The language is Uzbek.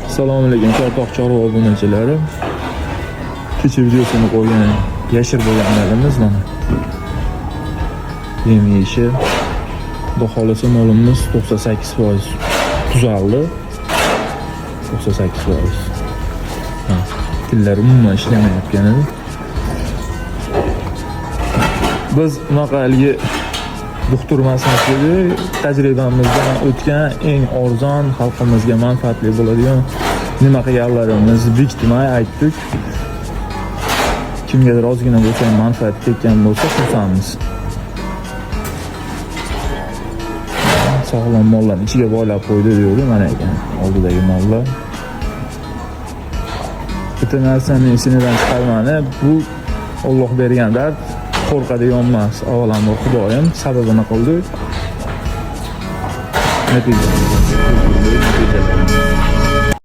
Assalomu alaykum Chortoq chorva obunachilari. Kecha videosini qo'ygan yashir bo'lganlarimiz mana. Yem-yeshi. Xudo xolasa molimiz 98% tuzaldi. 98%. Tiller umuman ishlamayotgan edi. Biz unaqa haligi doktormasimizdagi tajribamizdan o'tgan eng arzon, xalqimizga manfaatli bo'ladigan nima qilganlarimiz biktimay aytdik. Kimgadir ozgina bo'lsa manfaat tekkan bo'lsa xursandmiz. Sog'lom mollarni ichiga boylab qo'ydi deydi mana ekan oldidagi mollar. Bitta narsani esingizdan chiqarmani, bu Alloh bergan dard, qo'rqadigan emas. Avvalambor Xudoyim sababini qildi. Natijada